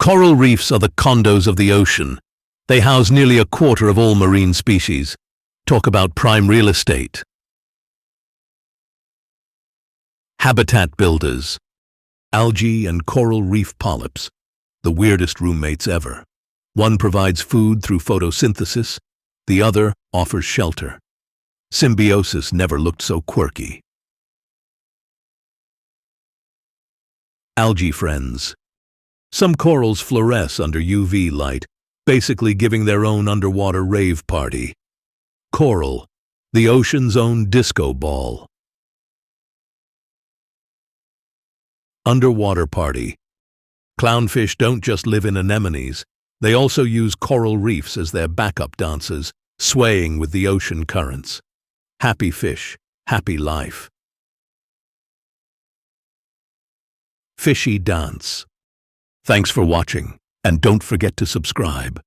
Coral reefs are the condos of the ocean. They house nearly a quarter of all marine species. Talk about prime real estate. Habitat builders. Algae and coral reef polyps, the weirdest roommates ever. One provides food through photosynthesis, the other offers shelter. Symbiosis never looked so quirky. Algae friends. Some corals fluoresce under UV light, basically giving their own underwater rave party. Coral, the ocean's own disco ball. Underwater party. Clownfish don't just live in anemones, they also use coral reefs as their backup dancers, swaying with the ocean currents. Happy fish, happy life. Fishy dance. Thanks for watching, and don't forget to subscribe.